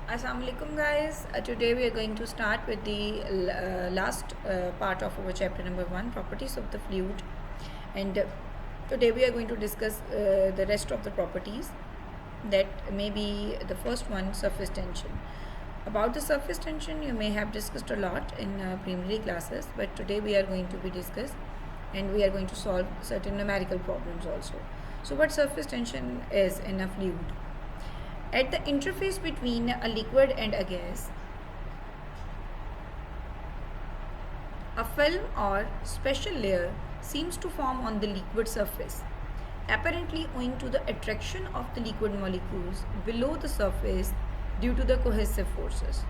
Assalamu alaikum guys. Today we are going to start with the last part of our chapter number 1, properties of the fluid, and today we are going to discuss the rest of the properties. That may be the first one, surface tension. About the surface tension you may have discussed a lot in primary classes, but today we are going to be discussed and we are going to solve certain numerical problems also. So what surface tension is in a fluid? At the interface between a liquid and a gas, a film or special layer seems to form on the liquid surface, apparently owing to the attraction of the liquid molecules below the surface due to the cohesive forces.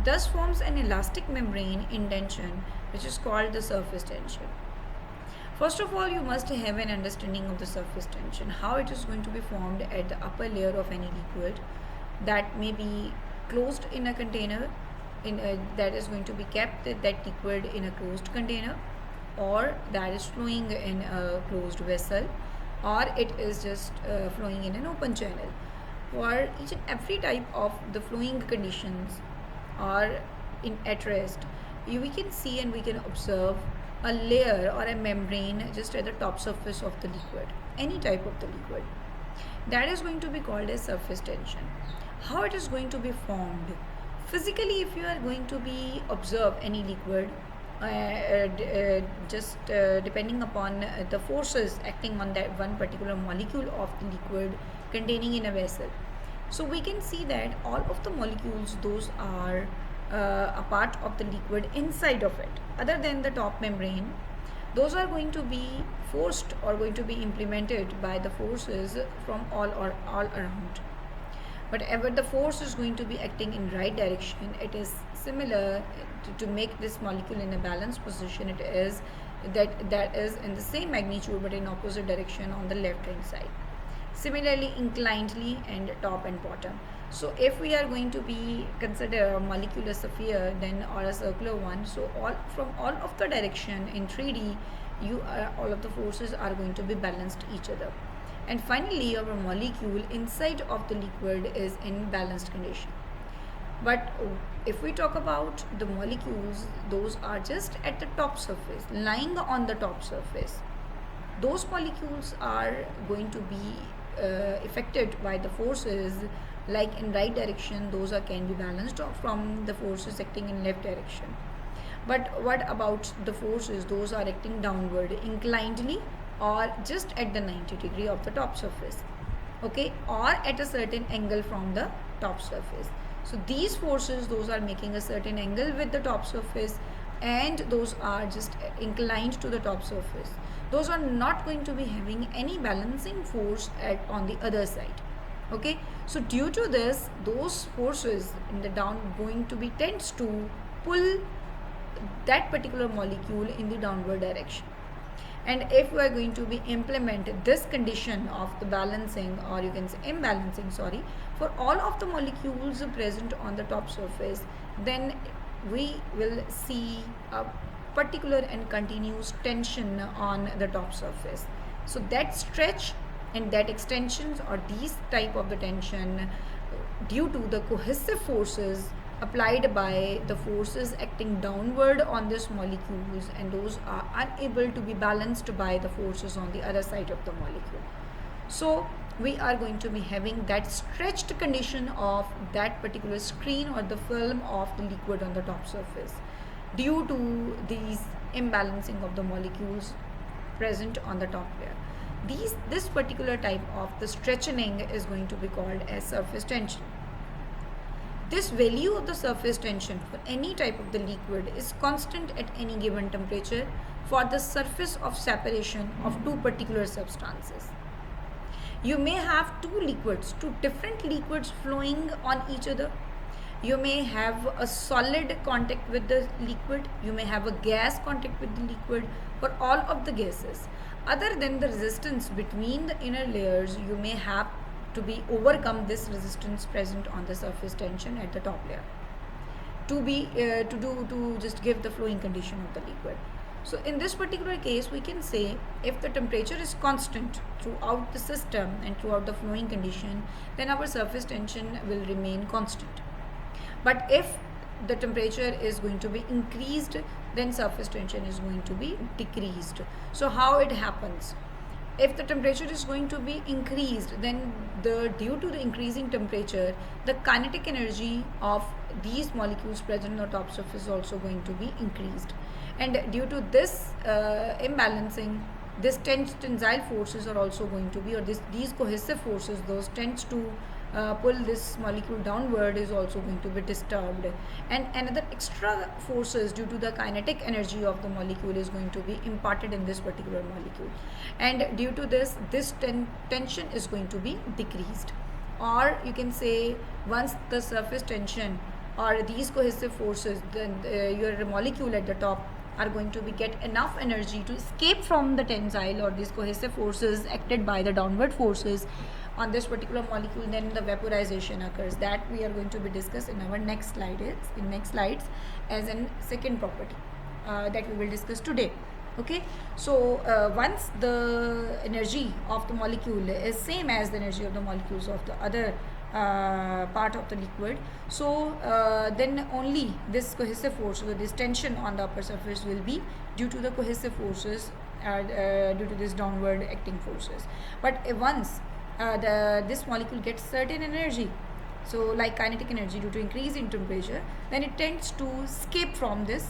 Thus forms an elastic membrane in tension, which is called the surface tension. First of all, you must have an understanding of the surface tension, how it is going to be formed at the upper layer of any liquid that may be closed in a container, that is going to be kept that liquid in a closed container, or that is flowing in a closed vessel, or it is just flowing in an open channel. For each and every type of the flowing conditions or at rest, we can see and we can observe a layer or a membrane just at the top surface of the liquid, any type of the liquid. That is going to be called as surface tension. How it is going to be formed? Physically, if you are going to be observe any liquid, depending upon the forces acting on that one particular molecule of the liquid containing in a vessel. So we can see that all of the molecules, those are a part of the liquid inside of it, other than the top membrane, those are going to be forced or going to be implemented by the forces from all around. Whatever the force is going to be acting in right direction, it is similar to make this molecule in a balanced position. It is that is in the same magnitude but in opposite direction on the left hand side. Similarly, inclinedly and top and bottom. So if we are going to be consider a molecule as a sphere then or a circular one, so from all of the direction in 3D, all of the forces are going to be balanced each other. And finally, our molecule inside of the liquid is in balanced condition. But if we talk about the molecules, those are just at the top surface, lying on the top surface. Those molecules are going to be affected by the forces, like in right direction, those can be balanced from the forces acting in left direction. But what about the forces? Those are acting downward, inclinedly, or just at the 90 degree of the top surface, okay, or at a certain angle from the top surface. So these forces, those are making a certain angle with the top surface, and those are just inclined to the top surface. Those are not going to be having any balancing force on the other side, okay. So due to this, those forces in the down going to be tends to pull that particular molecule in the downward direction. And if we are going to be implement this condition of the balancing, or you can say imbalancing, sorry, for all of the molecules present on the top surface, then we will see a particular and continuous tension on the top surface. So that stretch and that extensions, or these type of the tension, due to the cohesive forces applied by the forces acting downward on these molecules, and those are unable to be balanced by the forces on the other side of the molecule. So we are going to be having that stretched condition of that particular screen or the film of the liquid on the top surface due to these imbalancing of the molecules present on the top layer. This particular type of the stretching is going to be called as surface tension. This value of the surface tension for any type of the liquid is constant at any given temperature for the surface of separation of two particular substances. You may have two different liquids flowing on each other. You may have a solid contact with the liquid. You may have a gas contact with the liquid. For all of the gases, other than the resistance between the inner layers, you may have to be overcome this resistance present on the surface tension at the top layer to just give the flowing condition of the liquid. So in this particular case, we can say if the temperature is constant throughout the system and throughout the flowing condition, then our surface tension will remain constant. But if the temperature is going to be increased, then surface tension is going to be decreased. So how it happens? If the temperature is going to be increased, then due to the increasing temperature, the kinetic energy of these molecules present on the top surface is also going to be increased. And due to this imbalancing, this tensile forces are also going to be, or these cohesive forces, those tends to pull this molecule downward, is also going to be disturbed. And another extra forces due to the kinetic energy of the molecule is going to be imparted in this particular molecule, and due to this tension is going to be decreased. Or you can say, once the surface tension or these cohesive forces, then your molecule at the top are going to be get enough energy to escape from the tensile or these cohesive forces acted by the downward forces on this particular molecule, then the vaporization occurs. That we are going to be discussed in our next slides as a second property that we will discuss today. Okay, so once the energy of the molecule is same as the energy of the molecules of the other part of the liquid, so then only this cohesive force, or this tension on the upper surface, will be due to the cohesive forces due to this downward acting forces. But once this molecule gets certain energy, so like kinetic energy due to increase in temperature, then it tends to escape from this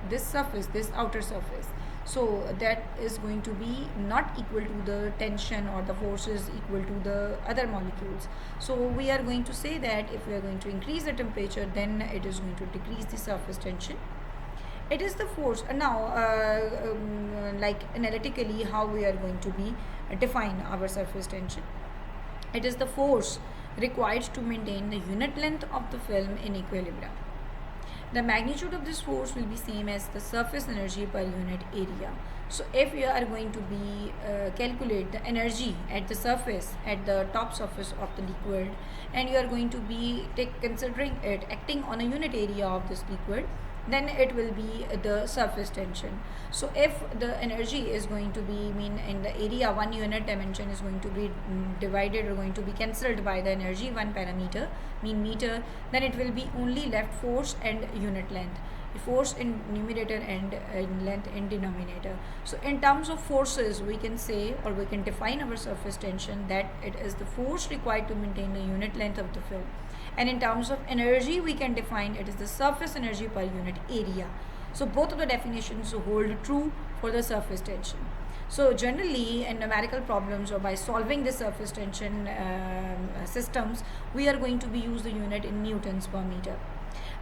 this outer surface. So that is going to be not equal to the tension or the forces equal to the other molecules. So we are going to say that if we are going to increase the temperature, then it is going to decrease the surface tension. It is the force. Now like analytically, how we are going to be define our surface tension. It is the force required to maintain the unit length of the film in equilibrium. The magnitude of this force will be same as the surface energy per unit area. So if you are going to be calculate the energy at the surface, at the top surface of the liquid, and you are going to be considering it acting on a unit area of this liquid, then it will be the surface tension. So if the energy is going to be in the area, 1 unit dimension is going to be divided or going to be cancelled by the energy 1 parameter meter, then it will be only left force and unit length, force in numerator and length in denominator. So in terms of forces, we can say, or we can define our surface tension that it is the force required to maintain the unit length of the film. And in terms of energy, we can define it as the surface energy per unit area. So both of the definitions hold true for the surface tension. So generally in numerical problems or by solving the surface tension systems, we are going to be use the unit in newtons per meter.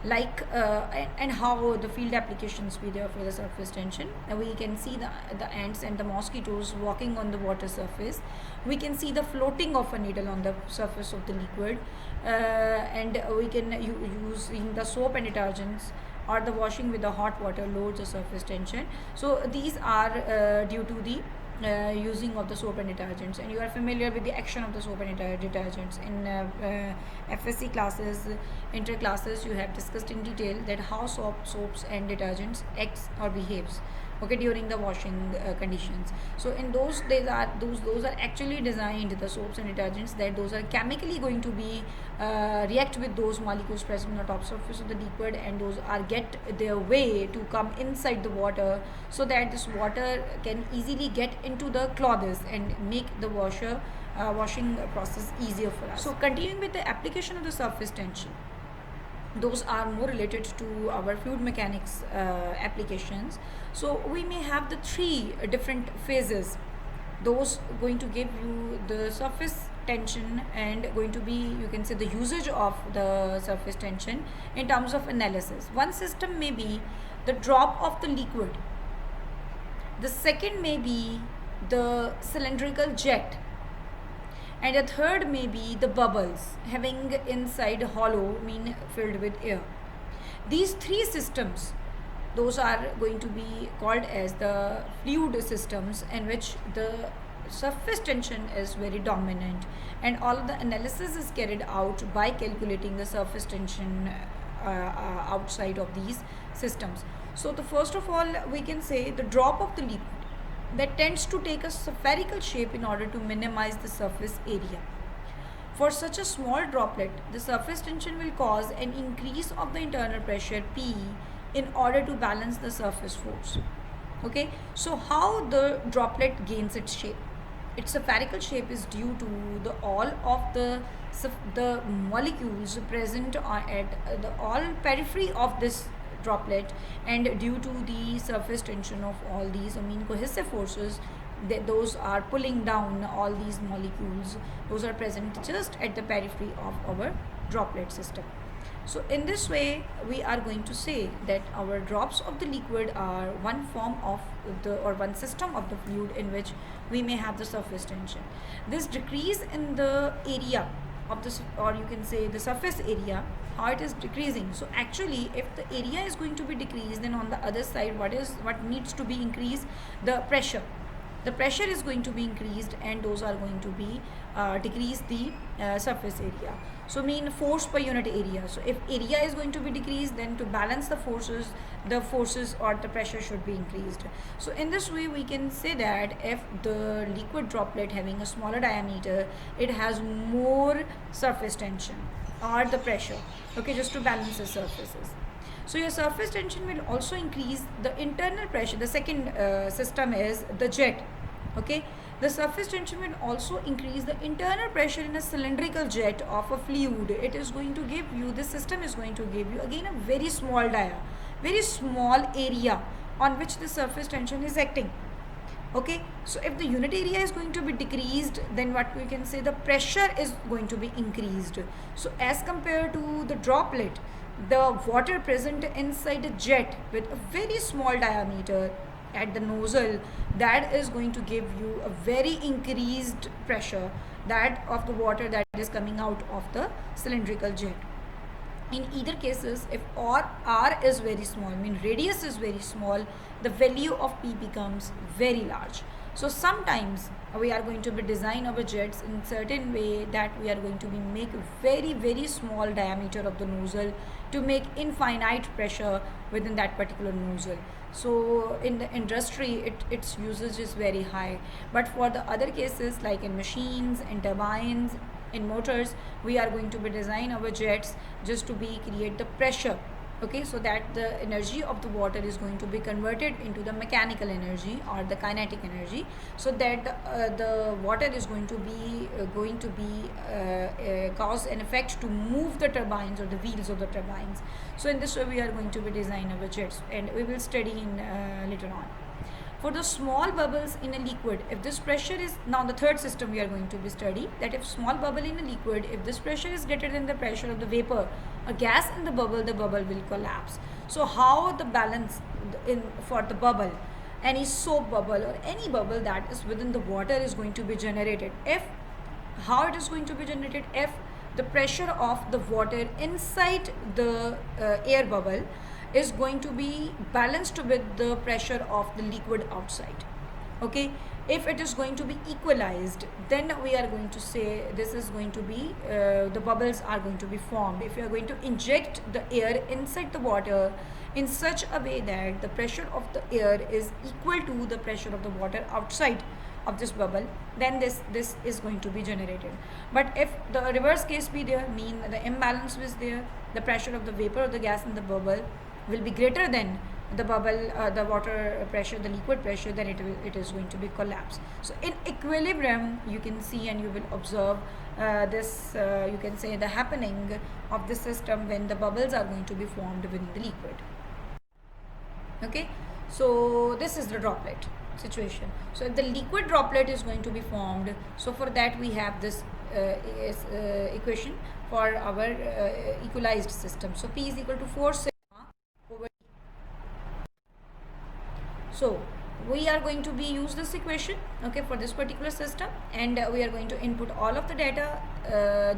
Like and how the field applications be there for the surface tension. We can see the ants and the mosquitoes walking on the water surface. We can see the floating of a needle on the surface of the liquid, and we can use in the soap and detergents or the washing with the hot water loads the surface tension. So these are due to the using of the soap and detergents, and you are familiar with the action of the soap and detergents. In FSC classes, inter classes, you have discussed in detail that how soaps and detergents acts or behaves, okay, during the washing conditions. So in those days those are actually designed, the soaps and detergents, that those are chemically going to be react with those molecules present on the top surface of the liquid, and those are get their way to come inside the water, so that this water can easily get into the clothes and make the washing process easier for us. So continuing with the application of the surface tension, those are more related to our fluid mechanics applications. So we may have the 3 different phases, those going to give you the surface tension and going to be, you can say, the usage of the surface tension in terms of analysis. One system may be the drop of the liquid, the second may be the cylindrical jet, and the third may be the bubbles having inside hollow, filled with air. These 3 systems, those are going to be called as the fluid systems, in which the surface tension is very dominant, and all of the analysis is carried out by calculating the surface tension outside of these systems. So the first of all, we can say the drop of the liquid that tends to take a spherical shape in order to minimize the surface area. For such a small droplet, the surface tension will cause an increase of the internal pressure P in order to balance the surface force. Okay, so how the droplet gains its shape? Its spherical shape is due to the all of the molecules present at the all periphery of this droplet, and due to the surface tension of all these amine cohesive forces, those are pulling down all these molecules, those are present just at the periphery of our droplet system. So in this way we are going to say that our drops of the liquid are one form of the or one system of the fluid in which we may have the surface tension. This decrease in the area of this, or you can say the surface area, how it is decreasing. So actually if the area is going to be decreased, then on the other side what needs to be increased? The pressure. The pressure is going to be increased, and those are going to be decrease the surface area. So mean force per unit area. So if area is going to be decreased, then to balance the forces or the pressure should be increased. So in this way we can say that if the liquid droplet having a smaller diameter, it has more surface tension or the pressure, okay, just to balance the surfaces. So your surface tension will also increase the internal pressure. The second system is the jet. Okay, the surface tension will also increase the internal pressure in a cylindrical jet of a fluid. It is going to give you, this system is going to give you again a very small very small area on which the surface tension is acting. Okay, so if the unit area is going to be decreased, then what we can say, the pressure is going to be increased. So as compared to the droplet, the water present inside a jet with a very small diameter at the nozzle, that is going to give you a very increased pressure, that of the water that is coming out of the cylindrical jet. In either cases, if r is very small, mean radius is very small, the value of P becomes very large. So sometimes we are going to be design our jets in certain way that we are going to be make very small diameter of the nozzle to make infinite pressure within that particular nozzle. So in the industry its usage is very high, but for the other cases like in machines, in turbines, in motors, we are going to be design our jets just to be create the pressure, okay, so that the energy of the water is going to be converted into the mechanical energy or the kinetic energy, so that the water is going to be cause an effect to move the turbines or the wheels of the turbines. So in this way we are going to be design our jets, and we will study in later on. For the small bubbles in a liquid, if this pressure is, now the third system we are going to be study, that if small bubble in a liquid, if this pressure is greater than the pressure of the vapor, a gas in the bubble will collapse. So how the balance in for the bubble, any soap bubble or any bubble that is within the water is going to be generated? If how it is going to be generated? If the pressure of the water inside the air bubble is going to be balanced with the pressure of the liquid outside. Okay, if it is going to be equalized, then we are going to say this is going to be the bubbles are going to be formed. If you are going to inject the air inside the water in such a way that the pressure of the air is equal to the pressure of the water outside of this bubble, then this is going to be generated. But if the reverse case be there, mean the imbalance is there, the pressure of the vapor or the gas in the bubble will be greater than the bubble, the water pressure, the liquid pressure, then it is going to be collapse. So in equilibrium, you can see and you will observe this, you can say the happening of the system when the bubbles are going to be formed within the liquid. Okay, so this is the droplet situation. So if the liquid droplet is going to be formed, so for that we have this equation for our equalized system. So P is equal to 4 sigma over. So we are going to be use this equation, okay, for this particular system, and we are going to input all of the data,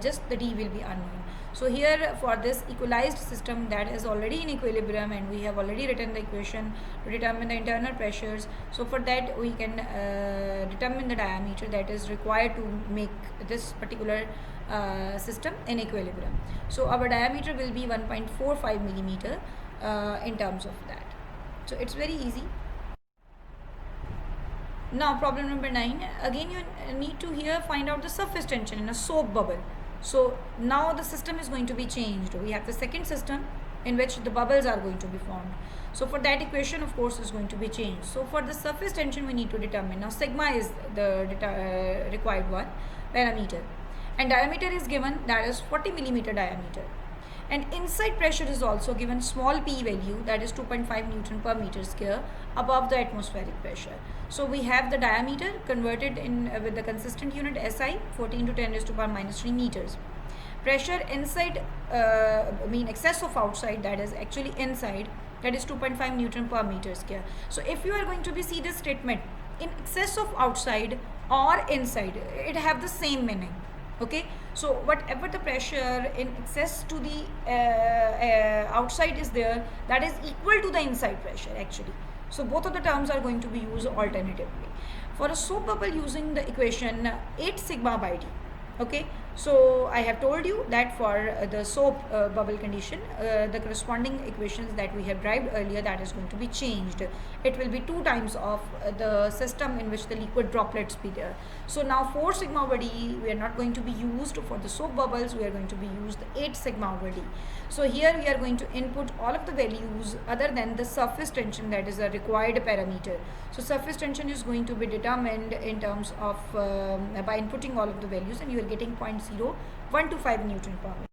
just the D will be unknown. So here for this equalized system that is already in equilibrium, and we have already written the equation to determine the internal pressures. So for that we can determine the diameter that is required to make this particular system in equilibrium. So our diameter will be 1.45 millimeter in terms of that. So it's very easy. Now problem number 9, again you need to here find out the surface tension in a soap bubble. So now the system is going to be changed. We have the second system in which the bubbles are going to be formed. So for that, equation of course is going to be changed. So for the surface tension we need to determine. Now sigma is the required one parameter, and diameter is given, that is 40 millimeter diameter, and inside pressure is also given, small p value, that is 2.5 Newton per meter square above the atmospheric pressure. So we have the diameter converted in with the consistent unit SI, 14 to 10 raised to power minus 3 meters. Pressure inside, excess of outside, that is actually inside, that is 2.5 Newton per meter square. So if you are going to be see this statement, in excess of outside or inside, it have the same meaning. Okay, so whatever the pressure in excess to the outside is there, that is equal to the inside pressure actually. So both of the terms are going to be used alternatively. For a soap bubble, using the equation 8 sigma by d. Okay, so I have told you that for the soap bubble condition, the corresponding equations that we have derived earlier, that is going to be changed. It will be 2 times of the system in which the liquid droplets be there. So now 4 sigma over d we are not going to be used for the soap bubbles, we are going to be used 8 sigma over d. So here we are going to input all of the values other than the surface tension, that is a required parameter. So surface tension is going to be determined in terms of by inputting all of the values, and you are getting 0.0125 Newton per meter.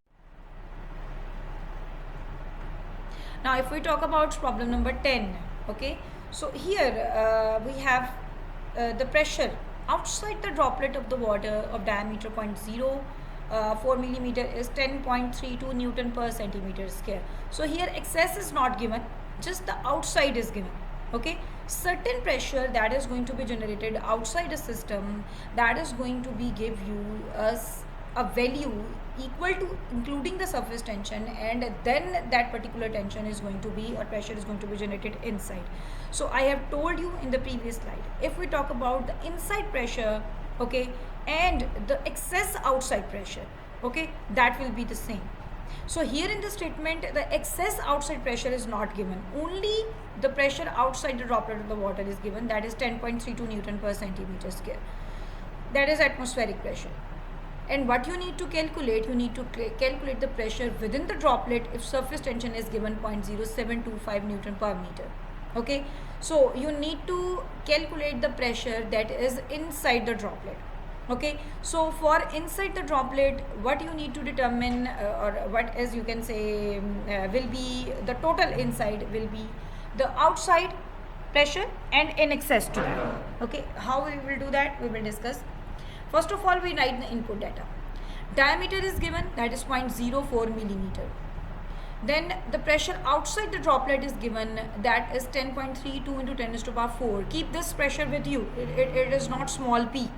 Now if we talk about problem number 10, okay, so here we have the pressure outside the droplet of the water of diameter 0.04 millimeter is 10.32 Newton per centimeter square. So here excess is not given, just the outside is given. Okay, certain pressure that is going to be generated outside a system, that is going to be give you a value equal to including the surface tension, and then that particular tension is going to be, or pressure is going to be generated inside. So I have told you in the previous slide, if we talk about the inside pressure, okay, and the excess outside pressure, okay, that will be the same. So here in the statement, the excess outside pressure is not given, only the pressure outside the droplet of the water is given, that is 10.32 Newton per centimeter square. That is atmospheric pressure. And what you need to calculate, you need to calculate the pressure within the droplet if surface tension is given 0.0725 Newton per meter. Okay, so you need to calculate the pressure that is inside the droplet. Okay, so for inside the droplet, what you need to determine or what is, you can say, will be the total inside will be the outside pressure and in excess to that. Okay, how we will do that, we will discuss. First of all, we write the input data. Diameter is given, that is 0.04 millimeter. Then the pressure outside the droplet is given, that is 10.32 into 10 raised to power 4. Keep this pressure with you, it is not small p.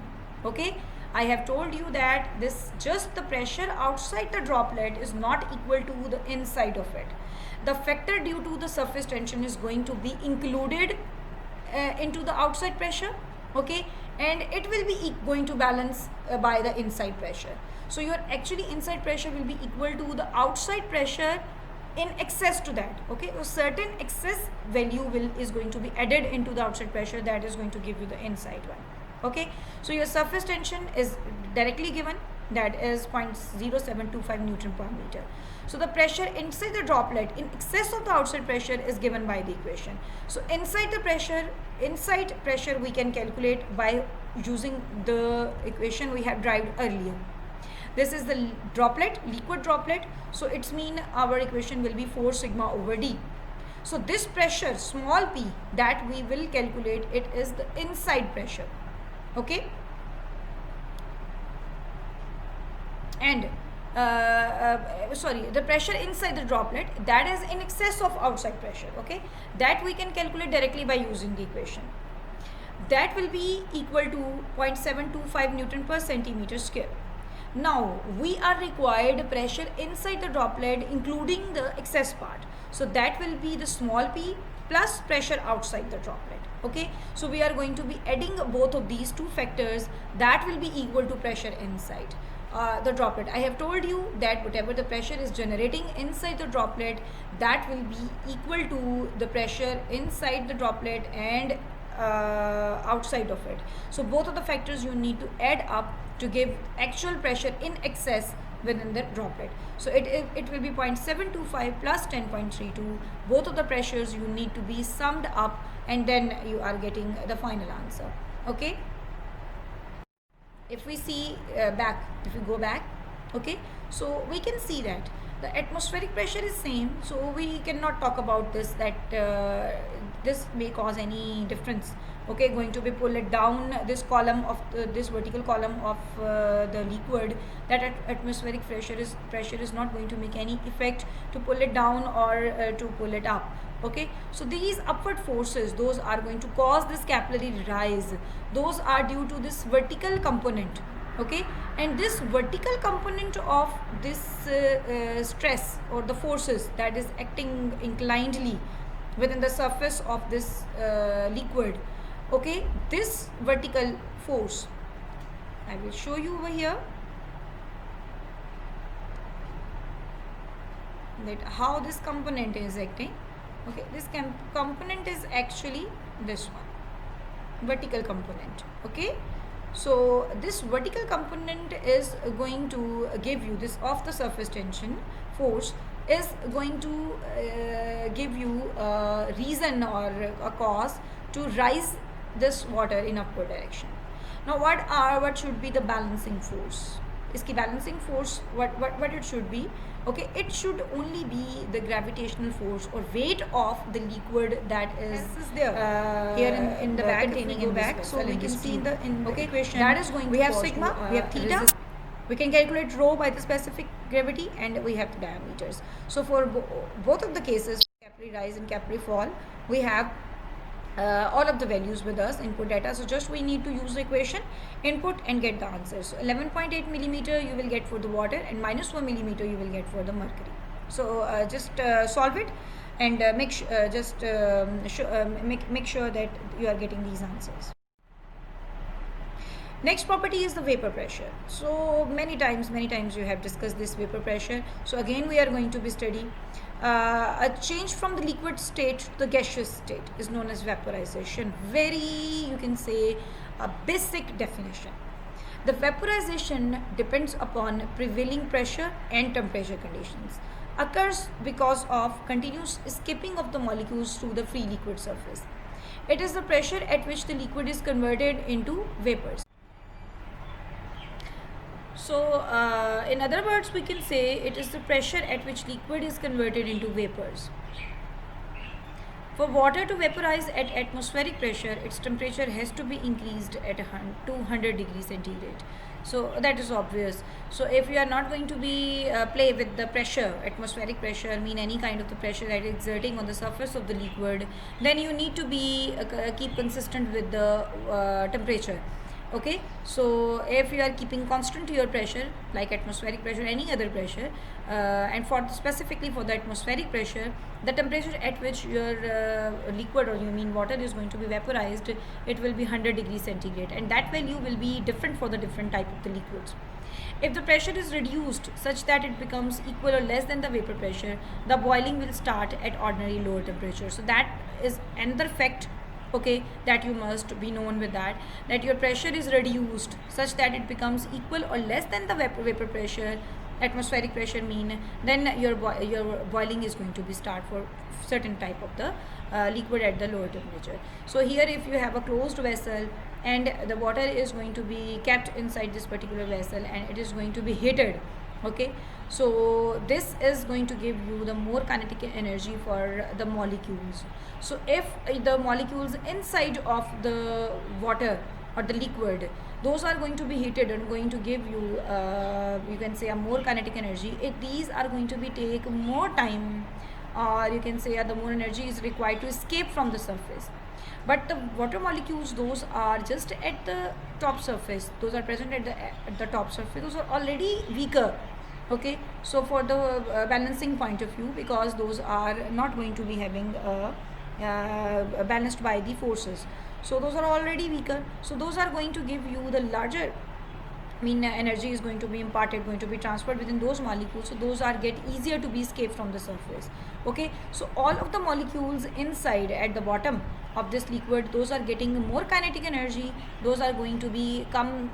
Okay, I have told you that this just the pressure outside the droplet is not equal to the inside of it. The factor due to the surface tension is going to be included into the outside pressure. Okay, and it will be going to balance by the inside pressure. So your actually inside pressure will be equal to the outside pressure in excess to that. Okay, so certain excess value is going to be added into the outside pressure, that is going to give you the inside one. Okay, so your surface tension is directly given, that is 0.0725 Newton per meter. So the pressure inside the droplet in excess of the outside pressure is given by the equation. So inside pressure we can calculate by using the equation we have derived earlier. This is the droplet, liquid droplet, so it's mean our equation will be 4 sigma over d. So this pressure small p that we will calculate, it is the inside pressure. Okay, and the pressure inside the droplet, that is in excess of outside pressure. Okay, that we can calculate directly by using the equation. That will be equal to 0.725 Newton per centimeter square. Now we are required pressure inside the droplet including the excess part, so that will be the small p plus pressure outside the droplet. Okay, so we are going to be adding both of these two factors, that will be equal to pressure inside the droplet. I have told you that whatever the pressure is generating inside the droplet, that will be equal to the pressure inside the droplet and outside of it. So both of the factors you need to add up to give actual pressure in excess within the droplet. So it will be 0.725 plus 10.32. Both of the pressures you need to be summed up, and then you are getting the final answer. Okay. If we see if we go back, okay, so we can see that the atmospheric pressure is same, so we cannot talk about this that this may cause any difference. Okay, going to be pull it down this column of this vertical column of the liquid, that atmospheric pressure is not going to make any effect to pull it down or to pull it up. Okay, so these upward forces, those are going to cause this capillary rise, those are due to this vertical component. Okay, and this vertical component of this stress or the forces that is acting inclinedly within the surface of this liquid. Okay, this vertical force, I will show you over here that how this component is acting. Okay, this component is actually this one, vertical component. Okay, so this vertical component is going to give you this off the surface tension force, is going to give you a reason or a cause to rise this water in upward direction. Now what should be the balancing force? Iski balancing force, what it should be? Okay, it should only be the gravitational force or weight of the liquid that is there here in the back, containing in back. So we can see in the equation that is going. We have sigma, we have theta. We can calculate rho by the specific gravity, and we have the diameters. So for both of the cases, capillary rise and capillary fall, we have all of the values with us, input data. So just we need to use the equation, input, and get the answer. So 11.8 millimeter you will get for the water, and -1 millimeter you will get for the mercury. So just solve it, and make sure that you are getting these answers. Next property is the vapor pressure. So many times you have discussed this vapor pressure. So again we are going to be studying a change from the liquid state to the gaseous state is known as vaporization. Very, you can say, a basic definition. The vaporization depends upon prevailing pressure and temperature conditions. Occurs because of continuous escaping of the molecules through the free liquid surface. It is the pressure at which the liquid is converted into vapors. So in other words, we can say it is the pressure at which liquid is converted into vapors. For water to vaporize at atmospheric pressure, its temperature has to be increased at 200 degrees centigrade. So that is obvious. So if you are not going to be play with the pressure, atmospheric pressure, mean any kind of the pressure that is exerting on the surface of the liquid, then you need to be keep consistent with the temperature. Okay, so if you are keeping constant to your pressure, like atmospheric pressure, any other pressure, and for specifically for the atmospheric pressure, the temperature at which your liquid, or you mean water, is going to be vaporized, it will be 100 degrees centigrade, and that value will be different for the different type of the liquids. If the pressure is reduced such that it becomes equal or less than the vapor pressure, the boiling will start at ordinary lower temperature. So that is another fact, okay, that you must be known with, that your pressure is reduced such that it becomes equal or less than the vapor pressure, atmospheric pressure mean, then your boiling is going to be start for certain type of the liquid at the lower temperature. So here if you have a closed vessel and the water is going to be kept inside this particular vessel and it is going to be heated, okay, so this is going to give you the more kinetic energy for the molecules. So if the molecules inside of the water or the liquid, those are going to be heated and going to give you you can say a more kinetic energy, these are going to be take more time, or you can say the more energy is required to escape from the surface. But the water molecules, those are just at the top surface, those are present at the top surface, those are already weaker. Okay, so for the balancing point of view, because those are not going to be having balanced by the forces, so those are already weaker, so those are going to give you the larger, energy is going to be imparted, going to be transferred within those molecules, so those are get easier to be escaped from the surface. Okay, so all of the molecules inside at the bottom of this liquid, those are getting more kinetic energy, those are going to be come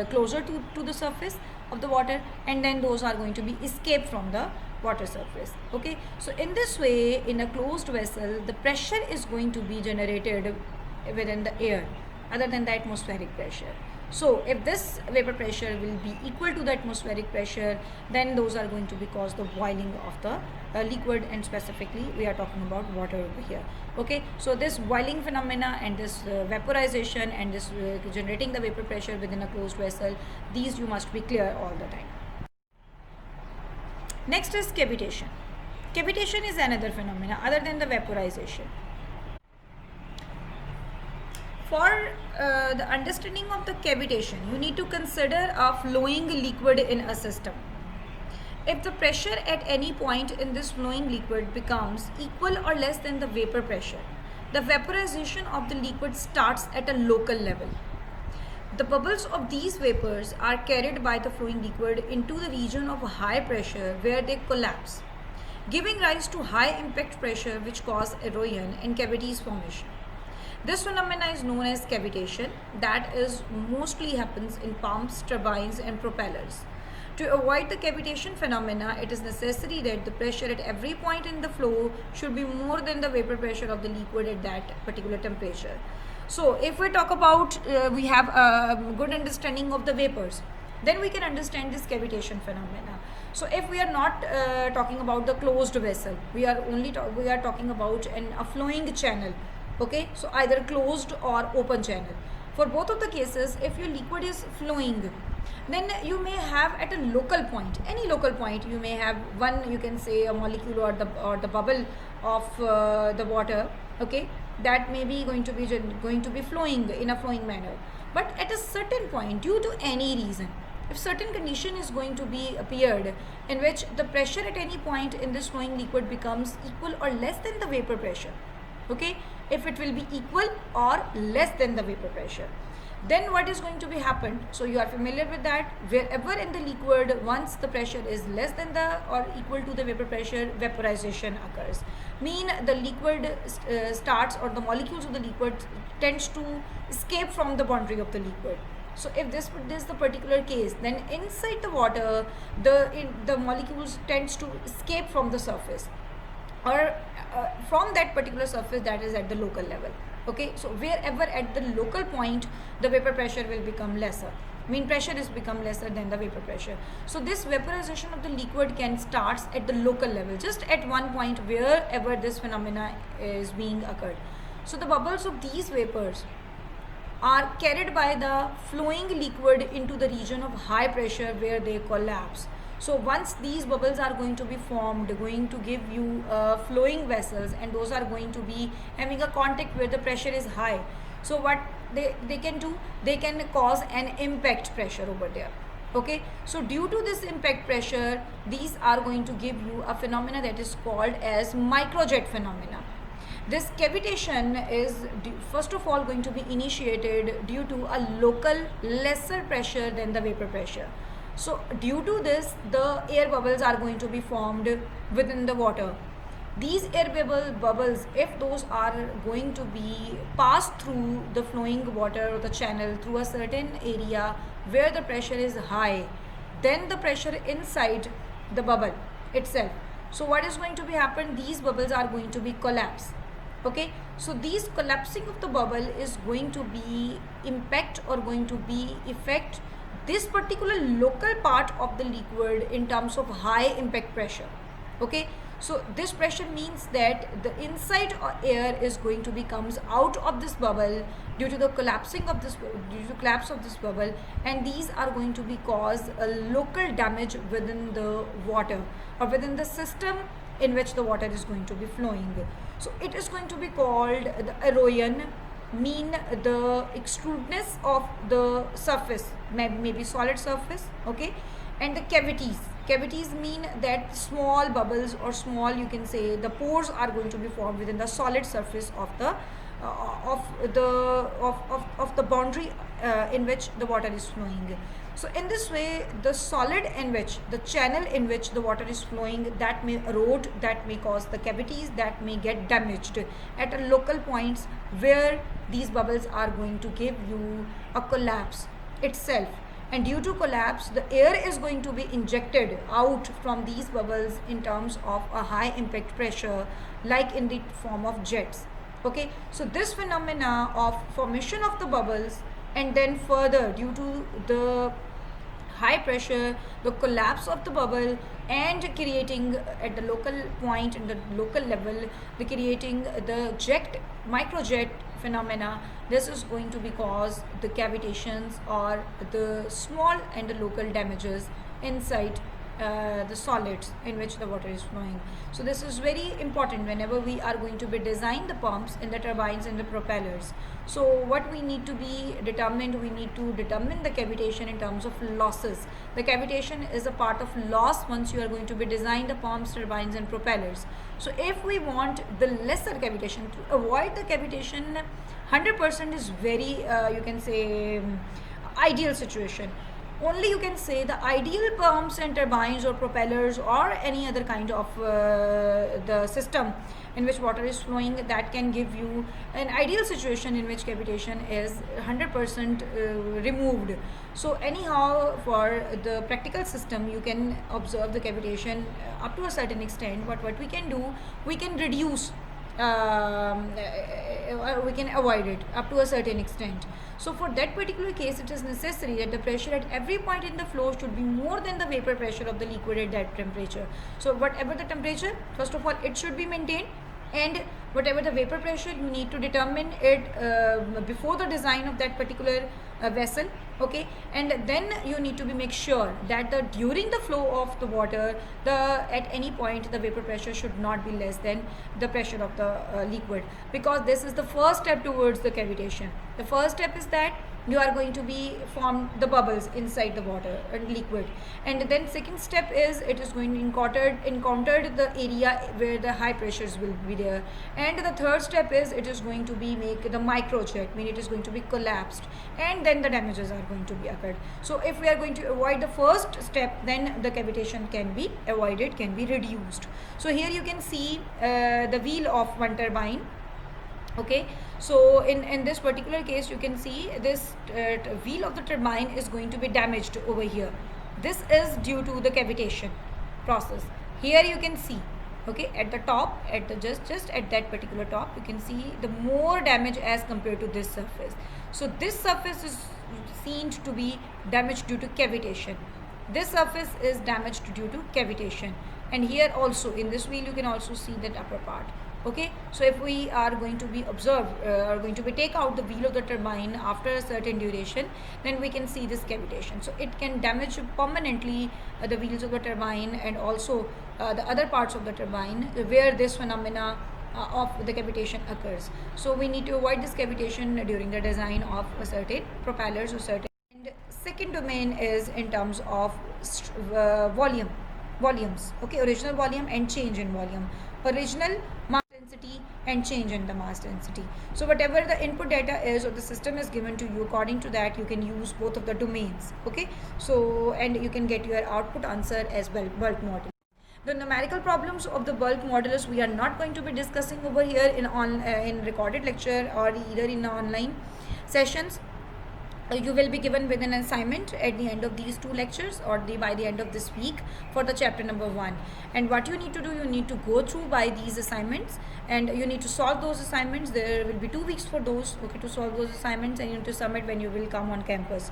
closer to the surface, of the water, and then those are going to be escaped from the water surface. Okay, so in this way, in a closed vessel, the pressure is going to be generated within the air other than the atmospheric pressure. So if this vapor pressure will be equal to the atmospheric pressure, then those are going to be cause the boiling of the liquid, and specifically we are talking about water over here. Okay, so this boiling phenomena and this vaporization and this generating the vapor pressure within a closed vessel, these you must be clear all the time. Next is cavitation. Cavitation is another phenomena other than the vaporization. For the understanding of the cavitation, you need to consider a flowing liquid in a system. If the pressure at any point in this flowing liquid becomes equal or less than the vapor pressure, the vaporization of the liquid starts at a local level. The bubbles of these vapors are carried by the flowing liquid into the region of high pressure where they collapse, giving rise to high impact pressure which cause erosion and cavities formation. This phenomena is known as cavitation, that is mostly happens in pumps, turbines and propellers. To avoid the cavitation phenomena, it is necessary that the pressure at every point in the flow should be more than the vapor pressure of the liquid at that particular temperature. So if we talk about, we have a good understanding of the vapors, then we can understand this cavitation phenomena. So if we are not talking about the closed vessel, we are talking about a flowing channel. Okay, so either closed or open channel. For both of the cases, if your liquid is flowing, then you may have at a local point, any local point, you may have one, you can say a molecule or the bubble of the water. Okay, that may be going to be flowing in a flowing manner. But at a certain point, due to any reason, if certain condition is going to be appeared in which the pressure at any point in this flowing liquid becomes equal or less than the vapor pressure. Okay, if it will be equal or less than the vapor pressure, then what is going to be happened? So you are familiar with that. Wherever in the liquid, once the pressure is less than the or equal to the vapor pressure, vaporization occurs. Mean the liquid starts, or the molecules of the liquid tends to escape from the boundary of the liquid. So if this is the particular case, then inside the water, the molecules tends to escape from the surface, or from that particular surface that is at the local level. Okay, so wherever at the local point the vapor pressure will become lesser, mean pressure is become lesser than the vapor pressure. So this vaporization of the liquid can starts at the local level, just at one point wherever this phenomena is being occurred. So the bubbles of these vapors are carried by the flowing liquid into the region of high pressure where they collapse. So once these bubbles are going to be formed, going to give you flowing vessels, and those are going to be having a contact where the pressure is high. So what they can do, they can cause an impact pressure over there. Okay, so due to this impact pressure, these are going to give you a phenomena that is called as microjet phenomena. This cavitation is first of all going to be initiated due to a local lesser pressure than the vapor pressure. So due to this, the air bubbles are going to be formed within the water. These air bubbles, if those are going to be passed through the flowing water or the channel through a certain area where the pressure is high, then the pressure inside the bubble itself. So what is going to be happen? These bubbles are going to be collapse. Okay, so these collapsing of the bubble is going to be impact or going to be affect this particular local part of the liquid in terms of high impact pressure. Okay, so this pressure means that the inside air is going to be comes out of this bubble due to the collapse of this bubble, and these are going to be cause a local damage within the water or within the system in which the water is going to be flowing. So it is going to be called the erosion, mean the extrudeness of the surface, maybe solid surface. Okay, and the cavities mean that small bubbles or small, you can say, the pores are going to be formed within the solid surface of the boundary in which the water is flowing. So in this way, the solid in which the channel in which the water is flowing, that may erode, that may cause the cavities, that may get damaged at a local points where these bubbles are going to give you a collapse itself. and due to collapse the air is going to be injected out from these bubbles in terms of a high impact pressure, like in the form of jets. Okay, so this phenomena of formation of the bubbles, and then further due to the high pressure, the collapse of the bubble, and creating at the local point in the local level, the creating the jet microjet phenomena. This is going to be cause the cavitations or the small and the local damages inside the solids in which the water is flowing. So this is very important whenever we are going to be design the pumps in the turbines and the propellers. So what we need to be determined, we need to determine the cavitation in terms of losses. The cavitation is a part of loss once you are going to be design the pumps, turbines and propellers. So if we want the lesser cavitation, to avoid the cavitation, 100% is very you can say ideal situation. Only you can say the ideal pumps and turbines or propellers or any other kind of the system in which water is flowing, that can give you an ideal situation in which cavitation is 100% removed. So anyhow, for the practical system you can observe the cavitation up to a certain extent, but what we can do, we can reduce we can avoid it up to a certain extent. So for that particular case, it is necessary that the pressure at every point in the flow should be more than the vapor pressure of the liquid at that temperature. So whatever the temperature, first of all it should be maintained, and whatever the vapor pressure, you need to determine it before the design of that particular vessel. Okay, and then you need to be make sure that the during the flow of the water, the at any point the vapor pressure should not be less than the pressure of the liquid, because this is the first step towards the cavitation. The first step is that you are going to be form the bubbles inside the water and liquid, and then second step is it is going to encountered the area where the high pressures will be there, and the third step is it is going to be make the microjet, mean it is going to be collapsed, and then the damages are going to be occurred. So if we are going to avoid the first step, then the cavitation can be avoided, can be reduced. So here you can see the wheel of one turbine. Okay, so in this particular case you can see this wheel of the turbine is going to be damaged over here. This is due to the cavitation process. Here you can see, okay, at the top, at the just at that particular top, you can see the more damage as compared to this surface. So this surface is seen to be damaged due to cavitation. This surface is damaged due to cavitation, and here also in this wheel you can also see that upper part. Okay, so if we are going to be are going to be take out the wheel of the turbine after a certain duration, then we can see this cavitation. So it can damage permanently the wheels of the turbine, and also the other parts of the turbine where this phenomena of the cavitation occurs. So we need to avoid this cavitation during the design of a certain propellers or certain. And second domain is in terms of volumes. Okay, original volume and change in volume. Original mass density and change in the mass density. So whatever the input data is or the system is given to you, according to that you can use both of the domains. Okay, so and you can get your output answer as well. Bulk model. The numerical problems of the bulk modulus we are not going to be discussing over here in recorded lecture or either in online sessions. You will be given with an assignment at the end of these two lectures or by the end of this week for the chapter number 1. And what you need to do, you need to go through by these assignments and you need to solve those assignments. There will be 2 weeks for those, okay, to solve those assignments, and you need to submit when you will come on campus.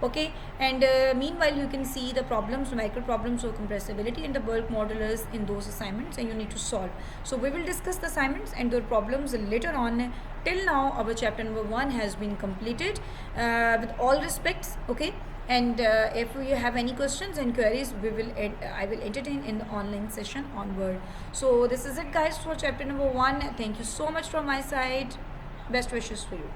Okay, and meanwhile you can see the problems, numerical problems of compressibility and the bulk modulus in those assignments, and you need to solve. So we will discuss the assignments and the problems later on. Till now our chapter number 1 has been completed with all respects. Okay, and if you have any questions and queries, I will entertain in the online session onward. So this is it guys for chapter number 1. Thank you so much from my side. Best wishes for you.